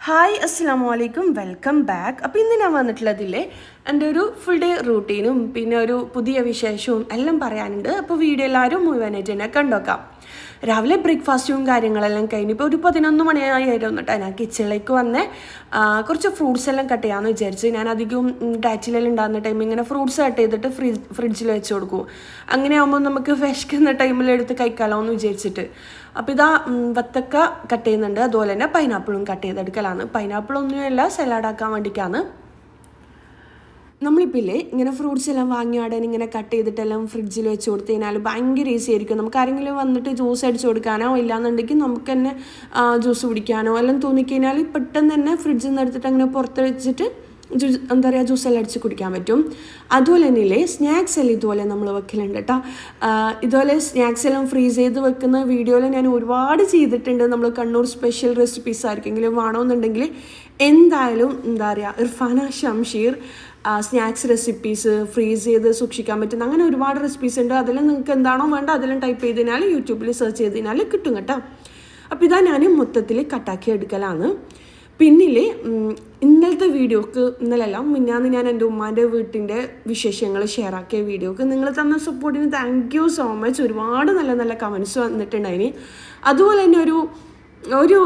Hi അസ്സലാമു അലൈക്കും welcome back. അപ്പോൾ ഇന്ന് ഞാൻ വന്നിട്ടുള്ളതില്ലേ എൻ്റെ ഒരു ഫുൾ ഡേ റൂട്ടീനും പിന്നെ ഒരു പുതിയ വിശേഷവും എല്ലാം പറയാനുണ്ട്. അപ്പോൾ വീഡിയോ എല്ലാവരും മുഴുവനായിട്ട് തന്നെ കണ്ടോക്കാം. രാവിലെ ബ്രേക്ക്ഫാസ്റ്റും കാര്യങ്ങളെല്ലാം കഴിഞ്ഞിപ്പോൾ ഒരു 11 മണിയായിരുന്നു കേട്ടോ. ഞാൻ കിച്ചണിലേക്ക് വന്ന് കുറച്ച് ഫ്രൂട്ട്സ് എല്ലാം കട്ട് ചെയ്യാമെന്ന് വിചാരിച്ച്. ഞാൻ അധികവും ഡയറ്റിലെല്ലാം ഉണ്ടാകുന്ന ടൈം ഇങ്ങനെ ഫ്രൂട്ട്സ് കട്ട് ചെയ്തിട്ട് ഫ്രിഡ്ജിൽ വെച്ച് കൊടുക്കും. അങ്ങനെ ആകുമ്പോൾ നമുക്ക് വിശക്കുന്ന ടൈമിൽ എടുത്ത് കഴിക്കാമല്ലോ എന്ന് വിചാരിച്ചിട്ട്. അപ്പോൾ ഇതാ വത്തക്ക കട്ട് ചെയ്യുന്നുണ്ട്, അതുപോലെ തന്നെ പൈനാപ്പിളും കട്ട് ചെയ്തെടുക്കലാണ്. പൈനാപ്പിളൊന്നുമല്ല, സലാഡാക്കാൻ വേണ്ടിയിട്ടാണ്. നമ്മളിപ്പോൾ ഇല്ലേ ഇങ്ങനെ ഫ്രൂട്ട്സ് എല്ലാം വാങ്ങിയാടാൻ ഇങ്ങനെ കട്ട് ചെയ്തിട്ടെല്ലാം ഫ്രിഡ്ജിൽ വെച്ച് കൊടുത്തു കഴിഞ്ഞാൽ ഭയങ്കര ഈസി ആയിരിക്കും. നമുക്ക് ആരെങ്കിലും വന്നിട്ട് ജ്യൂസ് അടിച്ച് കൊടുക്കാനോ ഇല്ലാന്നുണ്ടെങ്കിൽ നമുക്ക് തന്നെ ജ്യൂസ് കുടിക്കാനോ എല്ലാം തോന്നിക്കഴിഞ്ഞാൽ പെട്ടെന്ന് തന്നെ ഫ്രിഡ്ജിൽ നിന്ന് എടുത്തിട്ട് അങ്ങനെ പുറത്ത് വെച്ചിട്ട് ജ്യൂസ് എല്ലാം അടിച്ച് കുടിക്കാൻ പറ്റും. അതുപോലെ തന്നെയില്ലേ സ്നാക്സ് എല്ലാം ഇതുപോലെ നമ്മൾ വെക്കലുണ്ട് കേട്ടോ. ഇതുപോലെ സ്നാക്സ് എല്ലാം ഫ്രീസ് ചെയ്ത് വെക്കുന്ന വീഡിയോയിൽ ഞാൻ ഒരുപാട് ചെയ്തിട്ടുണ്ട്. നമ്മൾ കണ്ണൂർ സ്പെഷ്യൽ റെസിപ്പീസ് ആർക്കെങ്കിലും വേണമെന്നുണ്ടെങ്കിൽ എന്തായാലും Irfana Shamsheer snacks recipes freeze ചെയ്ത് സൂക്ഷിക്കാൻ പറ്റുന്ന അങ്ങനെ ഒരുപാട് റെസിപ്പീസ് ഉണ്ട്. അതെല്ലാം നിങ്ങൾക്ക് എന്താണോ വേണ്ട അതെല്ലാം ടൈപ്പ് ചെയ്തതിനാൽ യൂട്യൂബിൽ സെർച്ച് ചെയ്തതിനാൽ കിട്ടും കേട്ടോ. അപ്പോൾ ഇതാ ഞാൻ മൊത്തത്തിൽ കട്ടാക്കി എടുക്കലാണ്. പിന്നിൽ ഇന്നലത്തെ വീഡിയോക്ക് മിന്നാന്ന് ഞാൻ എൻ്റെ ഉമ്മാൻ്റെ വീട്ടിൻ്റെ വിശേഷങ്ങൾ ഷെയർ ആക്കിയ വീഡിയോക്ക് നിങ്ങൾ തന്ന സപ്പോർട്ടിന് താങ്ക് യു സോ മച്ച്. ഒരുപാട് നല്ല നല്ല കമൻറ്റ്സ് വന്നിട്ടുണ്ടായിന്. അതുപോലെ തന്നെ ഒരു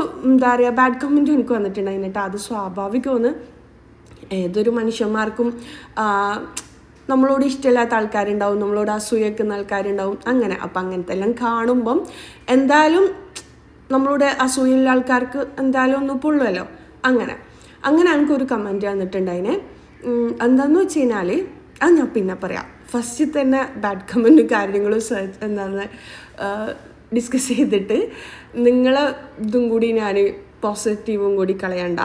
ബാഡ് കമൻറ്റും എനിക്ക് വന്നിട്ടുണ്ടായിന് കേട്ടോ. അത് സ്വാഭാവികമെന്ന് ഏതൊരു മനുഷ്യന്മാർക്കും നമ്മളോട് ഇഷ്ടമില്ലാത്ത ആൾക്കാരുണ്ടാവും, നമ്മളോട് അസൂയക്കുന്ന ആൾക്കാരുണ്ടാവും, അങ്ങനെ. അപ്പം അങ്ങനത്തെ എല്ലാം കാണുമ്പം എന്തായാലും നമ്മളോട് അസൂയുള്ള ആൾക്കാർക്ക് എന്തായാലും ഒന്ന് പൊള്ളുമല്ലോ. അങ്ങനെ എനിക്കൊരു കമൻറ്റ് വന്നിട്ടുണ്ടായിനെ. എന്താണെന്ന് വെച്ച് കഴിഞ്ഞാൽ അത് ഞാൻ പിന്നെ പറയാം. ഫസ്റ്റ് തന്നെ ബാഡ് കമൻറ്റും കാര്യങ്ങളും ഡിസ്കസ് ചെയ്തിട്ട് നിങ്ങളെ ഇതും കൂടി ഞാൻ പോസിറ്റീവും കൂടി കളയണ്ട.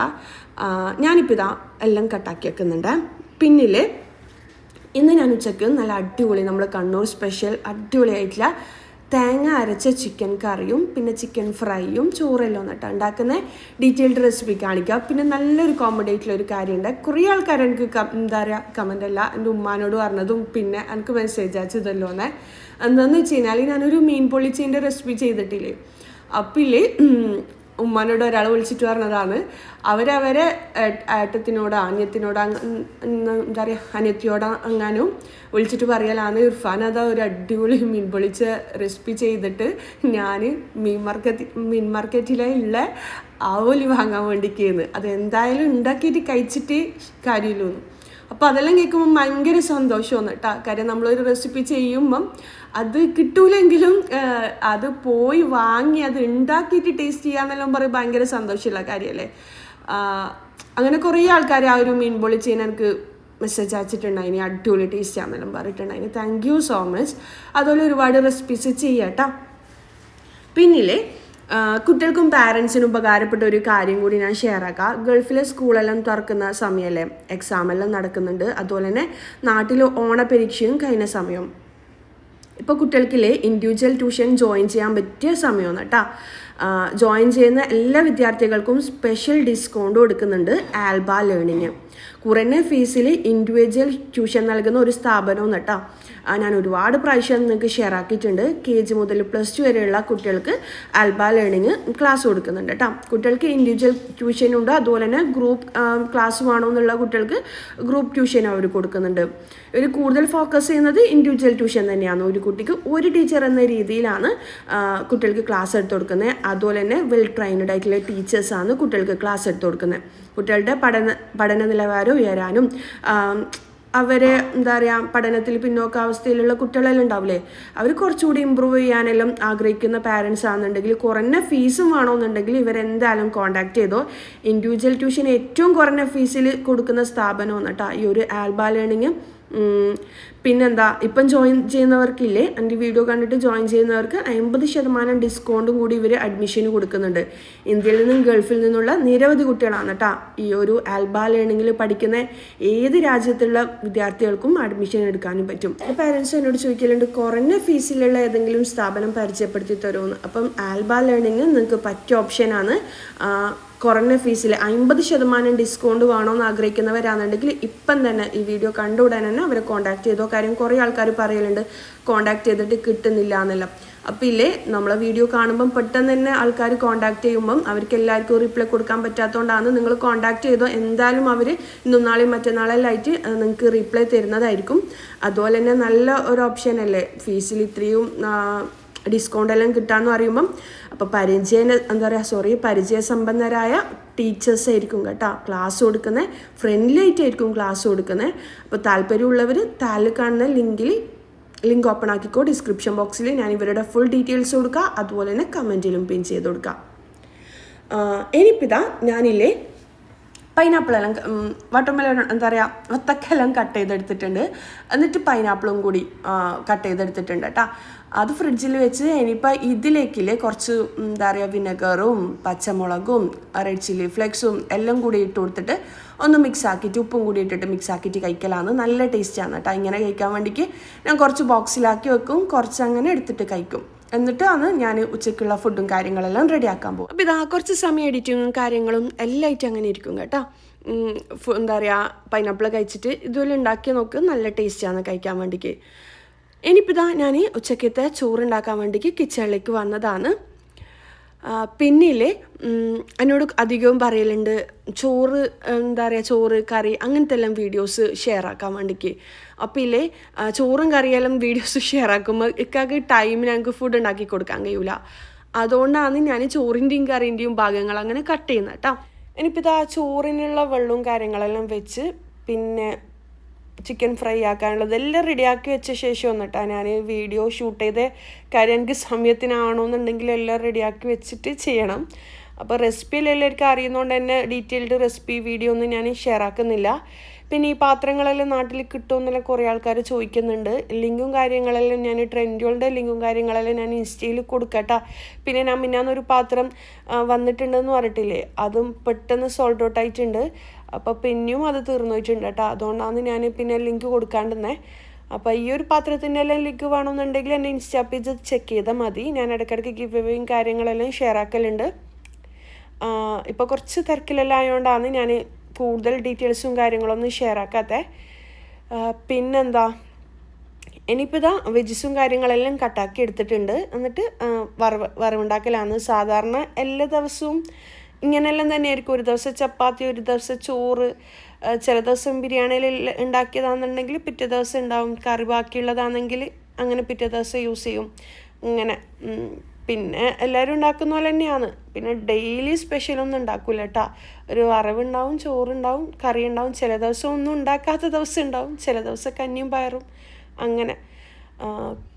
ഞാനിപ്പോൾ ഇതാ എല്ലാം കട്ടാക്കി വെക്കുന്നുണ്ട്. പിന്നിൽ ഇന്ന് ഞാൻ ഉച്ചയ്ക്ക് നല്ല അടിപൊളി നമ്മൾ കണ്ണൂർ സ്പെഷ്യൽ അടിപൊളിയായിട്ടുള്ള തേങ്ങ അരച്ച ചിക്കൻ കറിയും പിന്നെ ചിക്കൻ ഫ്രൈയും ചോറെല്ലാം വന്നിട്ട് ഉണ്ടാക്കുന്ന ഡീറ്റെയിൽഡ് റെസിപ്പി കാണിക്കുക. പിന്നെ നല്ലൊരു കോമഡി ആയിട്ടുള്ളൊരു കാര്യമുണ്ട്. കുറേ ആൾക്കാർ എനിക്ക് കമൻ്റ് അല്ല എൻ്റെ ഉമ്മാനോട് പറഞ്ഞതും പിന്നെ എനിക്ക് മെസ്സേജ് അയച്ചതല്ലോ എന്താണെന്ന് വെച്ച് കഴിഞ്ഞാൽ ഞാനൊരു മീൻ പൊള്ളിച്ചതിൻ്റെ റെസിപ്പി ചെയ്തിട്ടില്ലേ. അപ്പില്ലേ ഉമ്മാനോട് ഒരാൾ വിളിച്ചിട്ട് പറഞ്ഞതാണ് അവരവരെ ഏട്ടത്തിനോടോ അനിയത്തിനോടോ അനിയത്തിയോടോ അങ്ങാനും വിളിച്ചിട്ട് പറയലാണ് ഇർഫാൻ അതാ ഒരു അടിപൊളി മീൻ പൊള്ളിച്ച റെസിപ്പി ചെയ്തിട്ട് ഞാൻ മീൻ മാർക്കറ്റിലെ ഉള്ള ആവോലി വാങ്ങാൻ വേണ്ടിക്കുന്നു. അതെന്തായാലും ഉണ്ടാക്കിയിട്ട് കഴിച്ചിട്ട് കാര്യമില്ലെന്ന്. അപ്പോൾ അതെല്ലാം കേൾക്കുമ്പം ഭയങ്കര സന്തോഷമാണ് കേട്ടോ. കാര്യം നമ്മളൊരു റെസിപ്പി ചെയ്യുമ്പം അത് കിട്ടൂലെങ്കിലും അത് പോയി വാങ്ങി അത് ഉണ്ടാക്കിയിട്ട് ടേസ്റ്റ് ചെയ്യാന്നെല്ലാം പറയും ഭയങ്കര സന്തോഷമുള്ള കാര്യമല്ലേ. അങ്ങനെ കുറേ ആൾക്കാർ ആ ഒരു മീൻ പൊള്ളിച്ചതിന് എനിക്ക് മെസ്സേജ് അയച്ചിട്ടുണ്ടായിന്, അടിപൊളി ടേസ്റ്റ് ആണെന്നെല്ലാം പറഞ്ഞിട്ടുണ്ടായിന്. Thank you so much. അതുപോലെ ഒരുപാട് റെസിപ്പീസ് ചെയ്യാം കേട്ടോ. പിന്നില്ലേ കുട്ടികൾക്കും പാരൻസിനും ഉപകാരപ്പെട്ട ഒരു കാര്യം കൂടി ഞാൻ ഷെയർ ആക്കാം. ഗൾഫിലെ സ്കൂളെല്ലാം തുറക്കുന്ന സമയമല്ലേ, എക്സാമെല്ലാം നടക്കുന്നുണ്ട്. അതുപോലെ തന്നെ നാട്ടിൽ ഓണപരീക്ഷയും കഴിഞ്ഞ സമയം. ഇപ്പോൾ കുട്ടികൾക്കില്ലേ ഇൻഡിവിജ്വൽ ട്യൂഷൻ ജോയിൻ ചെയ്യാൻ പറ്റിയ സമയമാണ് കേട്ടോ. ജോയിൻ ചെയ്യുന്ന എല്ലാ വിദ്യാർത്ഥികൾക്കും സ്പെഷ്യൽ ഡിസ്കൗണ്ട് കൊടുക്കുന്നുണ്ട് ആൽബ ലേണിങ്. കുറഞ്ഞ ഫീസിൽ ഇൻഡിവിജ്വൽ ട്യൂഷൻ നൽകുന്ന ഒരു സ്ഥാപനവും കേട്ടോ. ഞാൻ ഒരുപാട് പ്രാവശ്യം നിങ്ങൾക്ക് ഷെയർ ആക്കിയിട്ടുണ്ട്. KG മുതൽ +2 വരെയുള്ള കുട്ടികൾക്ക് ആൽബ ലേണിങ് ക്ലാസ് കൊടുക്കുന്നുണ്ട് കേട്ടോ. കുട്ടികൾക്ക് ഇൻഡിവിജ്വൽ ട്യൂഷനുണ്ട്, അതുപോലെ തന്നെ ഗ്രൂപ്പ് ക്ലാസ് വേണമെന്നുള്ള കുട്ടികൾക്ക് ഗ്രൂപ്പ് ട്യൂഷൻ അവർ കൊടുക്കുന്നുണ്ട്. ഇവർ കൂടുതൽ ഫോക്കസ് ചെയ്യുന്നത് ഇൻഡിവിജ്വൽ ട്യൂഷൻ തന്നെയാണ്. ഒരു കുട്ടിക്ക് ഒരു ടീച്ചർ എന്ന രീതിയിലാണ് കുട്ടികൾക്ക് ക്ലാസ് എടുത്ത് കൊടുക്കുന്നത്. അതുപോലെ തന്നെ വെൽ ട്രെയിൻഡ് ആയിട്ടുള്ള ടീച്ചേഴ്സാണ് കുട്ടികൾക്ക് ക്ലാസ് എടുത്ത് കൊടുക്കുന്നത്. കുട്ടികളുടെ പഠന നിലവാരം ഉയരാനും അവരെ പഠനത്തിൽ പിന്നോക്കാവസ്ഥയിലുള്ള കുട്ടികളെല്ലാം ഉണ്ടാവില്ലേ, അവർ കുറച്ചുകൂടി ഇമ്പ്രൂവ് ചെയ്യാനെല്ലാം ആഗ്രഹിക്കുന്ന പാരൻസ് ആണെന്നുണ്ടെങ്കിൽ കുറഞ്ഞ ഫീസും വേണമെന്നുണ്ടെങ്കിൽ ഇവരെന്തായാലും കോൺടാക്ട് ചെയ്തോ. ഇൻഡിവിജ്വൽ ട്യൂഷൻ ഏറ്റവും കുറഞ്ഞ ഫീസിൽ കൊടുക്കുന്ന സ്ഥാപനമാണ് കേട്ടോ ഈ ഒരു ആൽബ ലേണിങ്. പിന്നെന്താ ഇപ്പം ജോയിൻ ചെയ്യുന്നവർക്കില്ലേ, എൻ്റെ വീഡിയോ കണ്ടിട്ട് ജോയിൻ ചെയ്യുന്നവർക്ക് 50% ഡിസ്കൗണ്ടും കൂടി ഇവർ അഡ്മിഷന് കൊടുക്കുന്നുണ്ട്. ഇന്ത്യയിൽ നിന്നും ഗൾഫിൽ നിന്നുള്ള നിരവധി കുട്ടികളാണ് കേട്ടോ ഈ ഒരു ആൽബ ലേണിങ്ങിൽ പഠിക്കുന്ന. ഏത് രാജ്യത്തുള്ള വിദ്യാർത്ഥികൾക്കും അഡ്മിഷൻ എടുക്കാനും പറ്റും. പാരൻസ് എന്നോട് ചോദിക്കലുണ്ട് കുറഞ്ഞ ഫീസിലുള്ള ഏതെങ്കിലും സ്ഥാപനം പരിചയപ്പെടുത്തി തരുമെന്ന്. അപ്പം ആൽബ ലേണിങ് നിങ്ങൾക്ക് പറ്റിയ ഓപ്ഷനാണ്. കുറഞ്ഞ ഫീസിൽ 50% ഡിസ്കൗണ്ട് വേണമെന്ന് ആഗ്രഹിക്കുന്നവരാണെന്നുണ്ടെങ്കിൽ ഇപ്പം തന്നെ ഈ വീഡിയോ കണ്ട ഉടനെ തന്നെ അവരെ കോൺടാക്ട് ചെയ്തോ. കാര്യം കുറേ ആൾക്കാർ പറയലുണ്ട് കോൺടാക്ട് ചെയ്തിട്ട് കിട്ടുന്നില്ല എന്നെല്ലാം. അപ്പോൾ ഇല്ലേ നമ്മളെ വീഡിയോ കാണുമ്പം പെട്ടെന്ന് തന്നെ ആൾക്കാർ കോൺടാക്ട് ചെയ്യുമ്പം അവർക്ക് എല്ലാവർക്കും റിപ്ലൈ കൊടുക്കാൻ പറ്റാത്തതുകൊണ്ടാണ്. നിങ്ങൾ കോൺടാക്ട് ചെയ്തോ എന്തായാലും അവർ ഇന്നും നാളെയും മറ്റന്നാളെല്ലാം ആയിട്ട് നിങ്ങൾക്ക് റിപ്ലൈ തരുന്നതായിരിക്കും. അതുപോലെ തന്നെ നല്ല ഒരു ഓപ്ഷൻ അല്ലേ ഫീസിൽ ഇത്രയും ഡിസ്കൗണ്ട് എല്ലാം കിട്ടാമെന്ന് പറയുമ്പം. അപ്പോൾ പരിചയസമ്പന്നരായ ടീച്ചേഴ്സ് ആയിരിക്കും കേട്ടോ ക്ലാസ് കൊടുക്കുന്നത്, ഫ്രണ്ട്ലി ആയിട്ടായിരിക്കും ക്ലാസ് കൊടുക്കുന്നത്. അപ്പോൾ താല്പര്യമുള്ളവർ താഴെ കാണുന്ന ലിങ്ക് ഓപ്പൺ ആക്കിക്കോ. ഡിസ്ക്രിപ്ഷൻ ബോക്സിൽ ഞാൻ ഇവരുടെ ഫുൾ ഡീറ്റെയിൽസ് കൊടുക്കുക, അതുപോലെ തന്നെ കമൻറ്റിലും പിൻ ചെയ്ത് കൊടുക്കുക. ഇനിയിപ്പിതാ ഞാനില്ലേ പൈനാപ്പിളെല്ലാം വാട്ടർമെലൺ വത്തക്കെല്ലാം കട്ട് ചെയ്തെടുത്തിട്ടുണ്ട്. എന്നിട്ട് പൈനാപ്പിളും കൂടി കട്ട് ചെയ്തെടുത്തിട്ടുണ്ട് കേട്ടോ. അത് ഫ്രിഡ്ജിൽ വെച്ച് ഇനിയിപ്പോൾ ഇതിലേക്കില്ലേ കുറച്ച് വിനെഗറും പച്ചമുളകും റെഡ് ചില്ലി ഫ്ലേക്സും എല്ലാം കൂടി ഇട്ട് കൊടുത്തിട്ട് ഒന്ന് മിക്സ് ആക്കിയിട്ട് ഉപ്പും കൂടി ഇട്ടിട്ട് മിക്സ് ആക്കിയിട്ട് കഴിക്കലാണ്. നല്ല ടേസ്റ്റാണ് കേട്ടോ. ഇങ്ങനെ കഴിക്കാൻ വേണ്ടിക്ക് ഞാൻ കുറച്ച് ബോക്സിലാക്കി വെക്കും, കുറച്ച് അങ്ങനെ എടുത്തിട്ട് കഴിക്കും. എന്നിട്ടാണ് ഞാൻ ഉച്ചയ്ക്കുള്ള ഫുഡും കാര്യങ്ങളെല്ലാം റെഡിയാക്കാൻ പോകും. അപ്പോൾ ഇതാ കുറച്ച് സമയം എഡിറ്റിങ്ങും കാര്യങ്ങളും എല്ലാമായിട്ട് അങ്ങനെ ഇരിക്കും കേട്ടോ. പൈനാപ്പിൾ കഴിച്ചിട്ട് ഇതുപോലെ ഉണ്ടാക്കി നോക്ക്, നല്ല ടേസ്റ്റാണ് കഴിക്കാൻ വേണ്ടിക്ക്. ഇനിയിപ്പോൾ ഇതാ ഞാൻ ഉച്ചക്കത്തെ ചോറുണ്ടാക്കാൻ വേണ്ടിക്ക് കിച്ചണിലേക്ക് വന്നതാണ്. പിന്നില്ലേ എന്നോട് അധികവും പറയലുണ്ട് ചോറ് കറി അങ്ങനത്തെ എല്ലാം വീഡിയോസ് ഷെയർ ആക്കാൻ വേണ്ടിക്ക്. അപ്പോൾ ഇല്ലേ ചോറും കറിയെല്ലാം വീഡിയോസ് ഷെയർ ആക്കുമ്പോൾ ഇക്കാക്ക് ടൈമിന് ഞങ്ങൾക്ക് ഫുഡ് ഉണ്ടാക്കി കൊടുക്കാൻ കഴിയില്ല. അതുകൊണ്ടാണ് ഞാൻ ചോറിൻ്റെയും കറീൻ്റെയും ഭാഗങ്ങൾ അങ്ങനെ കട്ട് ചെയ്യുന്നത് കേട്ടോ. ഇനിയിപ്പോൾ ഇതാ ചോറിനുള്ള വെള്ളവും കാര്യങ്ങളെല്ലാം വെച്ച് പിന്നെ ചിക്കൻ ഫ്രൈ ആക്കാനുള്ളതെല്ലാം റെഡിയാക്കി വെച്ച ശേഷം വന്നിട്ടാ ഞാൻ വീഡിയോ ഷൂട്ട് ചെയ്ത കാര്യം. എനിക്ക് സമയത്തിനാണോന്നുണ്ടെങ്കിൽ എല്ലാം റെഡിയാക്കി വെച്ചിട്ട് ചെയ്യണം. അപ്പോൾ റെസിപ്പിയിൽ എല്ലാവർക്കും അറിയുന്നതുകൊണ്ട് തന്നെ ഡീറ്റെയിൽഡ് റെസിപ്പി വീഡിയോ ഒന്നും ഞാൻ ഷെയർ ആക്കുന്നില്ല. പിന്നെ ഈ പാത്രങ്ങളെല്ലാം നാട്ടിൽ കിട്ടുമെന്നെല്ലാം കുറേ ആൾക്കാർ ചോദിക്കുന്നുണ്ട്. ലിങ്കും കാര്യങ്ങളെല്ലാം ഞാൻ ട്രെൻഡുകളുടെ ലിങ്കും കാര്യങ്ങളെല്ലാം ഞാൻ ഇൻസ്റ്റയിൽ കൊടുക്കട്ടാ. പിന്നെ ഞാൻ മിന്നാന്നൊരു പാത്രം വന്നിട്ടുണ്ടെന്ന് പറഞ്ഞിട്ടില്ലേ, അതും പെട്ടെന്ന് സോൾഡ് ഔട്ട് ആയിട്ടുണ്ട്. അപ്പോൾ പിന്നെയും അത് തീർന്നു പോയിട്ടുണ്ട് കേട്ടോ. അതുകൊണ്ടാണ് ഞാൻ പിന്നെ ലിങ്ക് കൊടുക്കാണ്ടിരുന്നത്. അപ്പോൾ ഈ ഒരു പാത്രത്തിൻ്റെ എല്ലാം ലിങ്ക് വേണമെന്നുണ്ടെങ്കിൽ എൻ്റെ ഇൻസ്റ്റാ പേജ് ചെക്ക് ചെയ്താൽ മതി. ഞാൻ ഇടയ്ക്കിടയ്ക്ക് ഗിവ് അവേയും കാര്യങ്ങളെല്ലാം ഷെയർ ആക്കലുണ്ട്. ഇപ്പോൾ കുറച്ച് തിരക്കിലെല്ലാം ആയതുകൊണ്ടാണ് ഞാൻ കൂടുതൽ ഡീറ്റെയിൽസും കാര്യങ്ങളൊന്നും ഷെയർ ആക്കാത്തത്. പിന്നെന്താ ഇനിയിപ്പോൾ ഇതാ വെജിസും കാര്യങ്ങളെല്ലാം കട്ടാക്കി എടുത്തിട്ടുണ്ട്. എന്നിട്ട് വറവുണ്ടാക്കലാണ്. സാധാരണ എല്ലാ ദിവസവും ഇങ്ങനെയെല്ലാം തന്നെയായിരിക്കും. ഒരു ദിവസം ചപ്പാത്തി, ഒരു ദിവസം ചോറ്, ചില ദിവസം ബിരിയാണിയിൽ ഉണ്ടാക്കിയതാണെന്നുണ്ടെങ്കിൽ പിറ്റേ ദിവസം ഉണ്ടാവും. കറി ബാക്കിയുള്ളതാണെങ്കിൽ അങ്ങനെ പിറ്റേ ദിവസം യൂസ് ചെയ്യും. ഇങ്ങനെ പിന്നെ എല്ലാവരും ഉണ്ടാക്കുന്ന പോലെ തന്നെയാണ്. പിന്നെ ഡെയിലി സ്പെഷ്യലൊന്നും ഉണ്ടാക്കില്ല കേട്ടോ. ഒരു വറവുണ്ടാവും, ചോറുണ്ടാവും, കറി ഉണ്ടാവും. ചില ദിവസം ഒന്നും ഉണ്ടാക്കാത്ത ദിവസം ഉണ്ടാവും, ചില ദിവസം കഞ്ഞിയും പയറും അങ്ങനെ.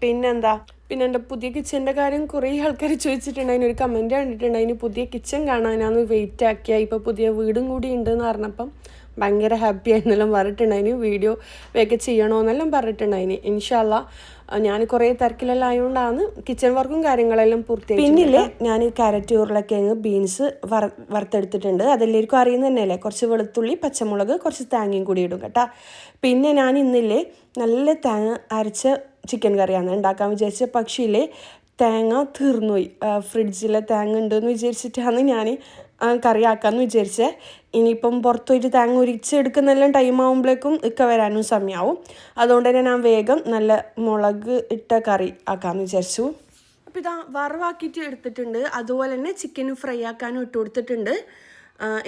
പിന്നെന്താ പിന്നെ എൻ്റെ പുതിയ കിച്ചൻ്റെ കാര്യം കുറേ ആൾക്കാർ ചോദിച്ചിട്ടുണ്ട്. അതിനൊരു കമൻറ്റ് കണ്ടിട്ടുണ്ട്, അതിന് പുതിയ കിച്ചൺ കാണാനാണ് വെയിറ്റ് ആക്കിയാൽ. ഇപ്പോൾ പുതിയ വീടും കൂടി ഉണ്ടെന്ന് പറഞ്ഞപ്പം ഭയങ്കര ഹാപ്പി ആയിരുന്നെല്ലാം പറഞ്ഞിട്ടുണ്ടായിന്. വീഡിയോ വേഗം ചെയ്യണമെന്നെല്ലാം പറഞ്ഞിട്ടുണ്ടായിന്. ഇൻഷാ അല്ലാ ഞാൻ കുറേ തിരക്കിലെല്ലാം ആയതുകൊണ്ടാണ് കിച്ചൺ വർക്കും കാര്യങ്ങളെല്ലാം പൂർത്തിയായി. പിന്നില്ലേ ഞാൻ ക്യാരറ്റ്, ഉരുളക്കിഴങ്ങ്, ബീൻസ് വറുത്തെടുത്തിട്ടുണ്ട്. അതെല്ലാവർക്കും അറിയുന്ന തന്നെയല്ലേ. കുറച്ച് വെളുത്തുള്ളി, പച്ചമുളക്, കുറച്ച് തേങ്ങയും കൂടി ഇടും കേട്ടോ. പിന്നെ ഞാൻ ഇന്നില്ലേ നല്ല തേങ്ങ അരച്ച ചിക്കൻ കറിയാണ് ഉണ്ടാക്കാൻ വിചാരിച്ചത്. പക്ഷേ ഇല്ലേ തേങ്ങ തീർന്നുപോയി. ഫ്രിഡ്ജിലെ തേങ്ങ ഉണ്ടെന്ന് വിചാരിച്ചിട്ടാണ് ഞാൻ കറി ആക്കാമെന്ന് വിചാരിച്ചത്. ഇനിയിപ്പം പുറത്ത് പോയിട്ട് തേങ്ങ ഉരിച്ചെടുക്കുന്നെല്ലാം ടൈം ആകുമ്പോഴേക്കും ഒക്കെ വരാനും സമയമാവും. അതുകൊണ്ട് തന്നെ ഞാൻ വേഗം നല്ല മുളക് ഇട്ട കറി ആക്കാമെന്ന് വിചാരിച്ചു. അപ്പോൾ ഇതാ വറവാക്കിയിട്ട് എടുത്തിട്ടുണ്ട്. അതുപോലെ തന്നെ ചിക്കൻ ഫ്രൈ ആക്കാനും ഇട്ട് കൊടുത്തിട്ടുണ്ട്.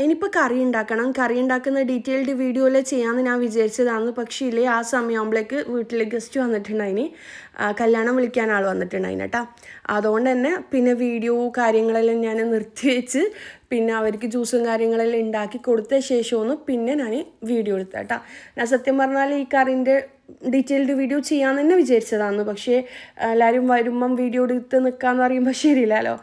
ഇനിയിപ്പോൾ കറി ഉണ്ടാക്കണം. കറി ഉണ്ടാക്കുന്ന ഡീറ്റെയിൽഡ് വീഡിയോയിൽ ചെയ്യാമെന്ന് ഞാൻ വിചാരിച്ചതാണ്. പക്ഷേ ഇല്ലേ ആ സമയമാകുമ്പോഴേക്ക് വീട്ടിൽ ഗസ്റ്റ് വന്നിട്ടുണ്ടായിന്, കല്യാണം വിളിക്കാൻ ആൾ വന്നിട്ടുണ്ടായിന് കേട്ടോ. അതുകൊണ്ട് തന്നെ പിന്നെ വീഡിയോ കാര്യങ്ങളെല്ലാം ഞാൻ നിർത്തിവെച്ച് പിന്നെ അവർക്ക് ജ്യൂസും കാര്യങ്ങളെല്ലാം ഉണ്ടാക്കി കൊടുത്ത ശേഷമൊന്ന് പിന്നെ ഞാൻ വീഡിയോ എടുത്ത കേട്ടോ. ഞാൻ സത്യം പറഞ്ഞാൽ ഈ കറിൻ്റെ ഡീറ്റെയിൽഡ് വീഡിയോ ചെയ്യാമെന്ന് തന്നെ വിചാരിച്ചതാണ്. പക്ഷേ എല്ലാവരും വരുമ്പം വീഡിയോ എടുത്ത് നിൽക്കാമെന്ന് പറയുമ്പോൾ ശരിയില്ലല്ലോ.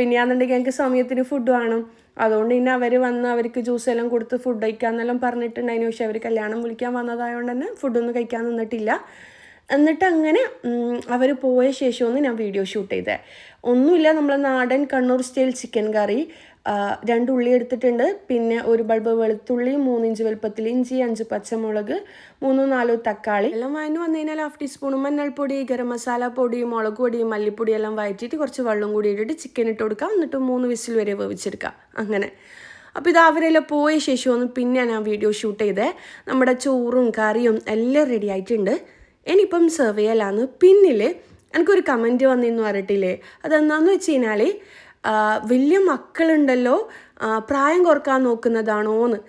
പിന്നെയാണെന്നുണ്ടെങ്കിൽ എനിക്ക് സമയത്തിന് ഫുഡ് വേണം. അതുകൊണ്ട് പിന്നെ അവർ വന്ന് അവർക്ക് ജ്യൂസ് എല്ലാം കൊടുത്ത് ഫുഡ് കഴിക്കാമെന്നെല്ലാം പറഞ്ഞിട്ടുണ്ടായിരുന്നു. പക്ഷേ അവർ കല്യാണം വിളിക്കാൻ വന്നതായതുകൊണ്ട് തന്നെ ഫുഡൊന്നും കഴിക്കാൻ നിന്നിട്ടില്ല. എന്നിട്ട് അങ്ങനെ അവർ പോയ ശേഷമൊന്ന് ഞാൻ വീഡിയോ ഷൂട്ട് ചെയ്തത്. ഒന്നുമില്ല, നമ്മൾ നാടൻ കണ്ണൂർ സ്റ്റൈൽ ചിക്കൻ കറി. 2 ഉള്ളി എടുത്തിട്ടുണ്ട്. പിന്നെ ഒരു ബൾബ് വെളുത്തുള്ളി, 3 ഇഞ്ച് വലുപ്പത്തിൽ ഇഞ്ചി, 5 പച്ചമുളക്, 3-4 തക്കാളി എല്ലാം വഴന്നു വന്നു കഴിഞ്ഞാൽ 1/2 ടീസ്പൂൺ മഞ്ഞൾപ്പൊടി, ഗരം മസാല പൊടി, മുളക് പൊടി, മല്ലിപ്പൊടി എല്ലാം വഴറ്റിയിട്ട് കുറച്ച് വെള്ളം കൂടി ഇട്ടിട്ട് ചിക്കൻ ഇട്ട് കൊടുക്കാം. എന്നിട്ട് 3 വിസിൽ വരെ വേവിച്ചെടുക്കാം അങ്ങനെ. അപ്പോൾ ഇത് അവരെല്ലാം പോയ ശേഷമൊന്ന് പിന്നെ ഞാൻ വീഡിയോ ഷൂട്ട് ചെയ്തേ. നമ്മുടെ ചോറും കറിയും എല്ലാം റെഡി ആയിട്ടുണ്ട്. ഇനിയിപ്പം സെർവ് ചെയ്യലാന്ന്. പിന്നിൽ എനിക്കൊരു കമൻറ്റ് വന്നിന്ന് പറഞ്ഞിട്ടില്ലേ, അതെന്താണെന്ന് വെച്ച് കഴിഞ്ഞാൽ വലിയ മക്കളുണ്ടല്ലോ പ്രായം കുറക്കാൻ നോക്കുന്നതാണോ എന്ന്.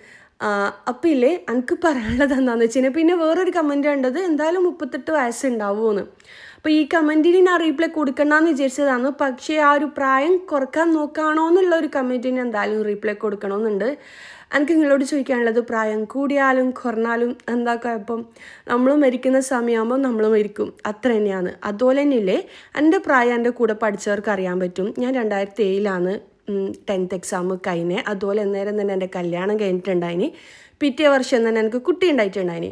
അപ്പം ഇല്ലേ എനിക്ക് പറയാനുള്ളത് എന്താണെന്ന് വെച്ച് കഴിഞ്ഞാൽ പിന്നെ വേറൊരു കമൻറ്റ് കണ്ടത് എന്തായാലും 38 വയസ്സുണ്ടാവുമെന്ന്. അപ്പോൾ ഈ കമൻറ്റിന് ഞാൻ റീപ്ലൈ കൊടുക്കണമെന്ന് വിചാരിച്ചതാണ്. പക്ഷേ ആ ഒരു പ്രായം കുറക്കാൻ നോക്കുകയാണോ എന്നുള്ള ഒരു കമൻറ്റിന് എന്തായാലും റീപ്ലൈ കൊടുക്കണമെന്നുണ്ട്. എനിക്ക് നിങ്ങളോട് ചോദിക്കാനുള്ളത്, പ്രായം കൂടിയാലും കുറഞ്ഞാലും എന്താ കുഴപ്പം? നമ്മൾ മരിക്കുന്ന സമയമാകുമ്പോൾ നമ്മൾ മരിക്കും, അത്ര തന്നെയാണ്. അതുപോലെ തന്നെയില്ലേ എൻ്റെ പ്രായം എൻ്റെ കൂടെ പഠിച്ചവർക്ക് അറിയാൻ പറ്റും. ഞാൻ 2007 10th എക്സാം കഴിഞ്ഞ്. അതുപോലെ അന്നേരം തന്നെ എൻ്റെ കല്യാണം കഴിഞ്ഞിട്ടുണ്ടായിന്. പിറ്റേ വർഷം തന്നെ എനിക്ക് കുട്ടി ഉണ്ടായിട്ടുണ്ടായിന്.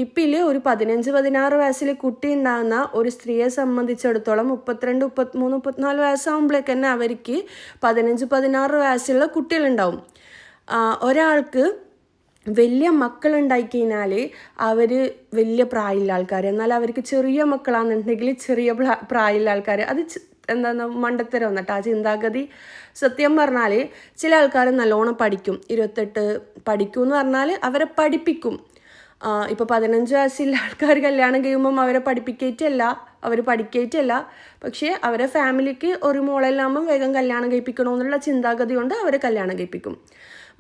ഇപ്പം ഒരു 15-16 വയസ്സിൽ കുട്ടി ഉണ്ടാകുന്ന ഒരു സ്ത്രീയെ സംബന്ധിച്ചിടത്തോളം 32, 33, 34 വയസ്സാകുമ്പോഴേക്ക് തന്നെ അവർക്ക് 15-16 വയസ്സുള്ള കുട്ടികളുണ്ടാവും. ഒരാൾക്ക് വലിയ മക്കളുണ്ടായിക്കഴിഞ്ഞാൽ അവർ വലിയ പ്രായമുള്ള ആൾക്കാർ, എന്നാൽ അവർക്ക് ചെറിയ മക്കളാണെന്നുണ്ടെങ്കിൽ ചെറിയ പ്രായമുള്ള ആൾക്കാർ. അത് എന്താണ് മണ്ടത്തരം എന്നിട്ട് ആ ചിന്താഗതി. സത്യം പറഞ്ഞാൽ ചില ആൾക്കാർ നല്ലോണം പഠിക്കും, 28 പഠിക്കും എന്ന് പറഞ്ഞാൽ അവരെ പഠിപ്പിക്കും. ഇപ്പോൾ 15 വയസ്സുള്ള ആൾക്കാർ കല്യാണം കഴിയുമ്പം അവരെ അവർ പഠിക്കേറ്റല്ല, പക്ഷേ അവരെ ഫാമിലിക്ക് ഒരു മോളെല്ലാകുമ്പം വേഗം കല്യാണം കഴിപ്പിക്കണമെന്നുള്ള ചിന്താഗതി കൊണ്ട് അവരെ കല്യാണം കഴിപ്പിക്കും.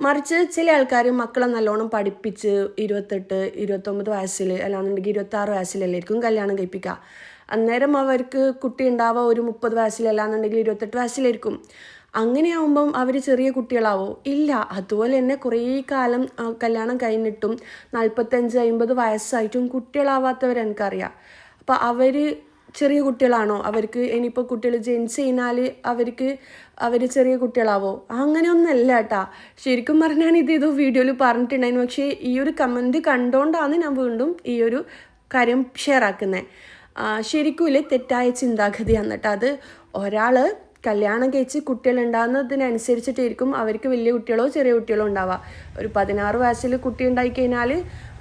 മറിച്ച് ചില ആൾക്കാർ മക്കളെ നല്ലോണം പഠിപ്പിച്ച് 28, 29 വയസ്സിൽ അല്ലാന്നുണ്ടെങ്കിൽ 26 വയസ്സിലല്ലായിരിക്കും കല്യാണം കഴിപ്പിക്കുക. അന്നേരം അവർക്ക് കുട്ടി ഉണ്ടാവുക ഒരു 30 വയസ്സിലല്ലാന്നുണ്ടെങ്കിൽ 28 വയസ്സിലായിരിക്കും. അങ്ങനെയാവുമ്പം അവർ ചെറിയ കുട്ടികളാവോ? ഇല്ല. അതുപോലെ തന്നെ കുറേ കാലം കല്യാണം കഴിഞ്ഞിട്ടും 45-50 വയസ്സായിട്ടും കുട്ടികളാവാത്തവർ എനിക്കറിയാം. അപ്പോൾ അവർ ചെറിയ കുട്ടികളാണോ? അവർക്ക് ഇനിയിപ്പോൾ കുട്ടികൾ ജനിച്ച് കഴിഞ്ഞാൽ അവർ ചെറിയ കുട്ടികളാവോ? അങ്ങനെയൊന്നല്ല കേട്ടാ. ശരിക്കും പറഞ്ഞാൽ ഇതേതോ വീഡിയോയിൽ പറഞ്ഞിട്ടുണ്ടായിരുന്നു. പക്ഷേ ഈ ഒരു കമൻറ്റ് കണ്ടുകൊണ്ടാണ് ഞാൻ വീണ്ടും ഈ ഒരു കാര്യം ഷെയർ ആക്കുന്നത്. ശരിക്കും തെറ്റായ ചിന്താഗതിയാണ് കേട്ടോ. അത് ഒരാൾ കല്യാണം കഴിച്ച് കുട്ടികളുണ്ടാകുന്നതിനനുസരിച്ചിട്ടായിരിക്കും അവർക്ക് വലിയ കുട്ടികളോ ചെറിയ കുട്ടികളോ ഉണ്ടാവുക. ഒരു 16 വയസ്സിൽ കുട്ടി ഉണ്ടായിക്കഴിഞ്ഞാൽ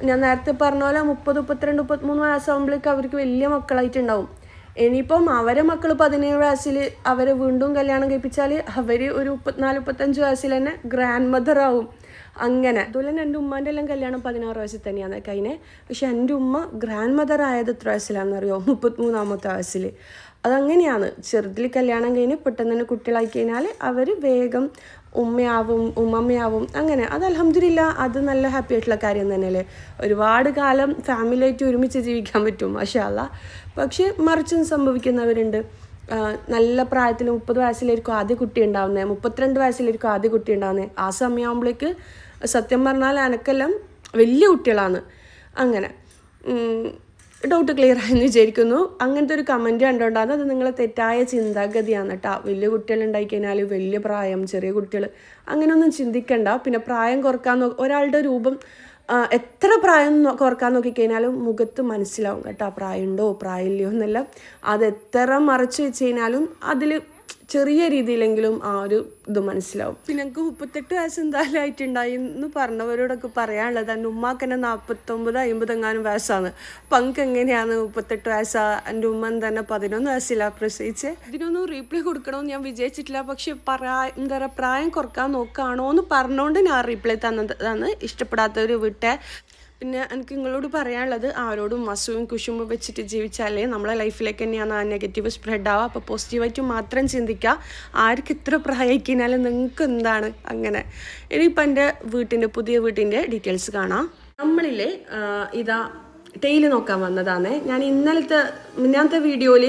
ഞാൻ നേരത്തെ പറഞ്ഞ പോലെ 30, 32, 33 വയസ്സാകുമ്പോഴേക്കും അവർക്ക് വലിയ മക്കളായിട്ടുണ്ടാവും. ഇനിയിപ്പം അവരെ മക്കൾ 17 വയസ്സിൽ അവരെ വീണ്ടും കല്യാണം കഴിപ്പിച്ചാൽ അവർ ഒരു 34-35 വയസ്സിൽ തന്നെ ഗ്രാൻഡ് മദർ ആവും. അങ്ങനെ. അതുപോലെ തന്നെ എൻ്റെ ഉമ്മാൻ്റെ എല്ലാം കല്യാണം 16 വയസ്സിൽ തന്നെയാണ് കഴിഞ്ഞത്. പക്ഷെ എൻ്റെ ഉമ്മ ഗ്രാൻഡ് മദർ ആയത് എത്ര വയസ്സിലാണെന്നറിയോ? 33-ാമത്തെ വയസ്സിൽ. അതങ്ങനെയാണ്. ചെറുതിൽ കല്യാണം കഴിഞ്ഞ് പെട്ടെന്ന് തന്നെ കുട്ടികളായി കഴിഞ്ഞാൽ അവർ വേഗം ഉമ്മമ്മയാവും. അങ്ങനെ. അത് അൽഹംദുലില്ലാ, അത് നല്ല ഹാപ്പി ആയിട്ടുള്ള കാര്യം തന്നെയല്ലേ. ഒരുപാട് കാലം ഫാമിലിയായിട്ട് ഒരുമിച്ച് ജീവിക്കാൻ പറ്റും, മാഷാ അല്ലാ. പക്ഷേ മറിച്ചും സംഭവിക്കുന്നവരുണ്ട്. നല്ല പ്രായത്തിൽ 30 വയസ്സിലായിരിക്കും ആദ്യ കുട്ടി ഉണ്ടാവുന്നത്, 32 വയസ്സിലായിരിക്കും ആദ്യ കുട്ടി ഉണ്ടാവുന്നത്. ആ സമയമാകുമ്പോഴേക്ക് സത്യം പറഞ്ഞാൽ എനക്കെല്ലാം വലിയ കുട്ടികളാണ്. അങ്ങനെ. ഡൗട്ട് ക്ലിയർ ആയെന്ന് വിചാരിക്കുന്നു. അങ്ങനത്തെ ഒരു കമൻറ്റ് കണ്ടുകൊണ്ടാണ്. അത് നിങ്ങളെ തെറ്റായ ചിന്താഗതിയാണ് കേട്ടോ. വലിയ കുട്ടികളുണ്ടായി കഴിഞ്ഞാൽ വലിയ പ്രായം, ചെറിയ കുട്ടികൾ, അങ്ങനെയൊന്നും ചിന്തിക്കണ്ട. പിന്നെ പ്രായം കുറക്കാൻ ഒരാളുടെ രൂപം എത്ര പ്രായം കുറക്കാൻ നോക്കിക്കഴിഞ്ഞാലും മുഖത്ത് മനസ്സിലാവും കേട്ടോ, പ്രായമുണ്ടോ പ്രായമില്ലയോ എന്നെല്ലാം. അത് എത്ര മറച്ചു വെച്ച് കഴിഞ്ഞാലും അതിൽ ചെറിയ രീതിയിലെങ്കിലും ആ ഒരു ഇത് മനസ്സിലാവും. പിന്നെ എനിക്ക് 38 വയസ്സ് എന്തായാലും ആയിട്ടുണ്ടായി എന്ന് പറഞ്ഞവരോടൊക്കെ പറയാനുള്ളത്, എൻ്റെ ഉമ്മാക്ക് തന്നെ 49-50 എങ്ങാനും വയസ്സാണ്. അപ്പം എനിക്ക് എങ്ങനെയാണ് 38 വയസ്സാ? എൻ്റെ ഉമ്മ തന്നെ 11 വയസ്സിലാണ് പ്രസവിച്ച്. ഇതിനൊന്നും റീപ്ലൈ കൊടുക്കണമെന്ന് ഞാൻ വിചാരിച്ചിട്ടില്ല. പക്ഷെ എന്താ പറയുക, പ്രായം കുറക്കാൻ നോക്കുകയാണോ എന്ന് പറഞ്ഞുകൊണ്ട് ഞാൻ റീപ്ലൈ തന്നതാണ്. ഇഷ്ടപ്പെടാത്തവർ വിട്ടെ. പിന്നെ എനിക്ക് നിങ്ങളോട് പറയാനുള്ളത്, ആരോടും അസുഖം കുശുമ്പ് വെച്ചിട്ട് ജീവിച്ചാലേ നമ്മളെ ലൈഫിലേക്ക് തന്നെയാണ് ആ നെഗറ്റീവ് സ്പ്രെഡ് ആവുക. അപ്പോൾ പോസിറ്റീവായിട്ട് മാത്രം ചിന്തിക്കുക. ആർക്ക് എത്ര പ്രായിക്കാലും നിങ്ങൾക്ക് എന്താണ് അങ്ങനെ. ഇനിയിപ്പോൾ എൻ്റെ പുതിയ വീട്ടിൻ്റെ ഡീറ്റെയിൽസ് കാണാം. നമ്മളിലെ ഇതാ ടെയില് നോക്കാൻ വന്നതാണ്. ഞാൻ ഇന്നത്തെ വീഡിയോയിൽ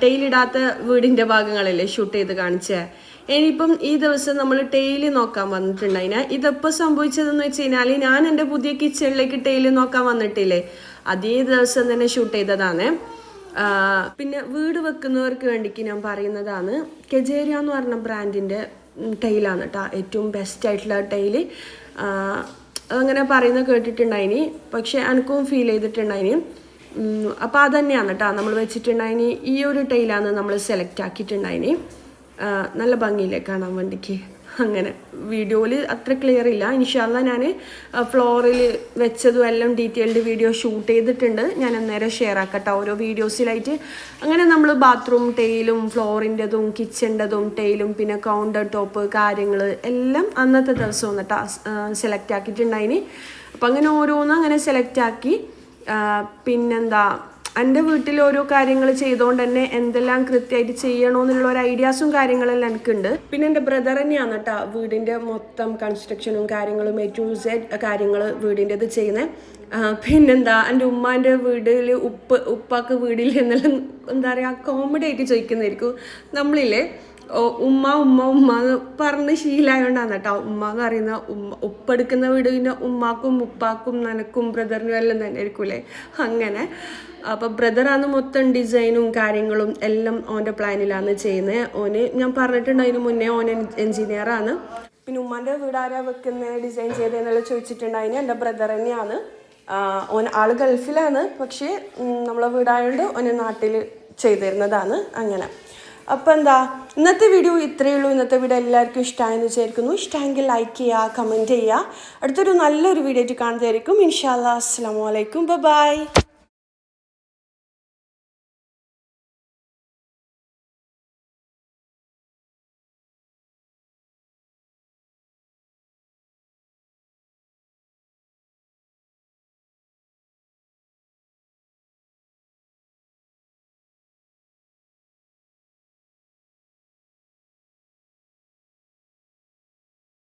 ടെയിലിടാത്ത വീടിൻ്റെ ഭാഗങ്ങളല്ലേ ഷൂട്ട് ചെയ്ത് കാണിച്ചേ. ഇനിയിപ്പം ഈ ദിവസം നമ്മൾ ടെയില് നോക്കാൻ വന്നിട്ടുണ്ടായിന്. ഇതെപ്പോൾ സംഭവിച്ചതെന്ന് വെച്ച് കഴിഞ്ഞാൽ, ഞാൻ എൻ്റെ പുതിയ കിച്ചണിലേക്ക് ടെയില് നോക്കാൻ വന്നിട്ടില്ലേ, അതേ ദിവസം തന്നെ ഷൂട്ട് ചെയ്തതാണ്. പിന്നെ വീട് വെക്കുന്നവർക്ക് വേണ്ടിക്ക് ഞാൻ പറയുന്നതാണ്, കെജേരിയ എന്ന് പറഞ്ഞ ബ്രാൻഡിൻ്റെ ടെയിലാണ് കേട്ടോ ഏറ്റവും ബെസ്റ്റ് ആയിട്ടുള്ള ടെയില്. അങ്ങനെ പറയുന്നത് കേട്ടിട്ടുണ്ടായിനി, പക്ഷെ എനിക്കും ഫീൽ ചെയ്തിട്ടുണ്ടായിനി. അപ്പോൾ അതന്നെയാണ് കേട്ടോ നമ്മൾ വെച്ചിട്ടുണ്ടായിനി. ഈ ഒരു ടെയിലാണ് നമ്മൾ സെലക്ട് ആക്കിയിട്ടുണ്ടായിനി. നല്ല ഭംഗിയില്ലേ കാണാൻ വേണ്ടിക്ക്. അങ്ങനെ വീഡിയോയിൽ അത്ര ക്ലിയർ ഇല്ല. ഇൻഷാല്ലാ ഞാൻ ഫ്ലോറിൽ വെച്ചതും എല്ലാം ഡീറ്റെയിൽഡ് വീഡിയോ ഷൂട്ട് ചെയ്തിട്ടുണ്ട്. ഞാൻ അന്നേരം ഷെയർ ആക്കട്ടെ ഓരോ വീഡിയോസിലായിട്ട്. അങ്ങനെ നമ്മൾ ബാത്റൂം ടെയിലും ഫ്ലോറിൻ്റെതും കിച്ചൻ്റെതും ടെയിലും പിന്നെ കൗണ്ടർ ടോപ്പ് കാര്യങ്ങൾ എല്ലാം അന്നത്തെ ദിവസം വന്നിട്ട് സെലക്ട് ആക്കിയിട്ടുണ്ടായിന്. അപ്പം അങ്ങനെ ഓരോന്നും അങ്ങനെ സെലക്ട് ആക്കി. പിന്നെന്താ എൻ്റെ വീട്ടിൽ ഓരോ കാര്യങ്ങൾ ചെയ്തുകൊണ്ട് തന്നെ എന്തെല്ലാം കൃത്യമായിട്ട് ചെയ്യണമെന്നുള്ള ഒരു ഐഡിയാസും കാര്യങ്ങളെല്ലാം എനിക്കുണ്ട്. പിന്നെ എൻ്റെ ബ്രദർ തന്നെയാണ് കേട്ടോ വീടിൻ്റെ മൊത്തം കൺസ്ട്രക്ഷനും കാര്യങ്ങളും A to Z കാര്യങ്ങൾ വീടിൻ്റെത് ചെയ്യുന്നത്. പിന്നെന്താ എൻ്റെ ഉമ്മാൻ്റെ വീട്ടിൽ ഉപ്പാക്ക് വീടിൽ എന്നെല്ലാം എന്താ പറയുക കോമഡി ആയിട്ട് ചോദിക്കുന്നതായിരിക്കും. നമ്മളില്ലേ ഉമ്മ ഉമ്മ ഉമ്മ എന്ന് പറഞ്ഞ് ശീലമായോണ്ടാണ് കേട്ടോ ഉമ്മ എന്ന് പറയുന്ന ഉപ്പെടുക്കുന്ന വീട് പിന്നെ ഉമ്മാക്കും ഉപ്പാക്കും നനക്കും ബ്രദറിനും എല്ലാം തന്നെ ആയിരിക്കൂലേ അങ്ങനെ. അപ്പോൾ ബ്രദറാണ് മൊത്തം ഡിസൈനും കാര്യങ്ങളും എല്ലാം ഓൻ്റെ പ്ലാനിലാണ് ചെയ്യുന്നത്. ഓന് ഞാൻ പറഞ്ഞിട്ടുണ്ട് അതിന് മുന്നേ ഓൻ എൻജിനീയറാണ്. പിന്നെ ഉമ്മാൻ്റെ വീട് ആരാ വെക്കുന്നത് ഡിസൈൻ ചെയ്തതെന്നെല്ലാം ചോദിച്ചിട്ടുണ്ടായിന് എൻ്റെ ബ്രദർ തന്നെയാണ്. ആൾ ഗൾഫിലാണ്, പക്ഷേ നമ്മളെ വീടായതുകൊണ്ട് ഓന് നാട്ടിൽ ചെയ്തിരുന്നതാണ് അങ്ങനെ. അപ്പോൾ എന്താ ഇന്നത്തെ വീഡിയോ ഇത്രയേ ഉള്ളൂ. ഇന്നത്തെ വീഡിയോ എല്ലാവർക്കും ഇഷ്ടമായെന്ന് വിചാരിക്കുന്നു. ഇഷ്ടമെങ്കിൽ ലൈക്ക് ചെയ്യുക, കമൻറ്റ് ചെയ്യുക. അടുത്തൊരു നല്ലൊരു വീഡിയോ ആയിട്ട് കാണുന്നതായിരിക്കും. ഇൻഷാ അല്ലാഹ്. അസ്സലാമു അലൈക്കും. ബൈ.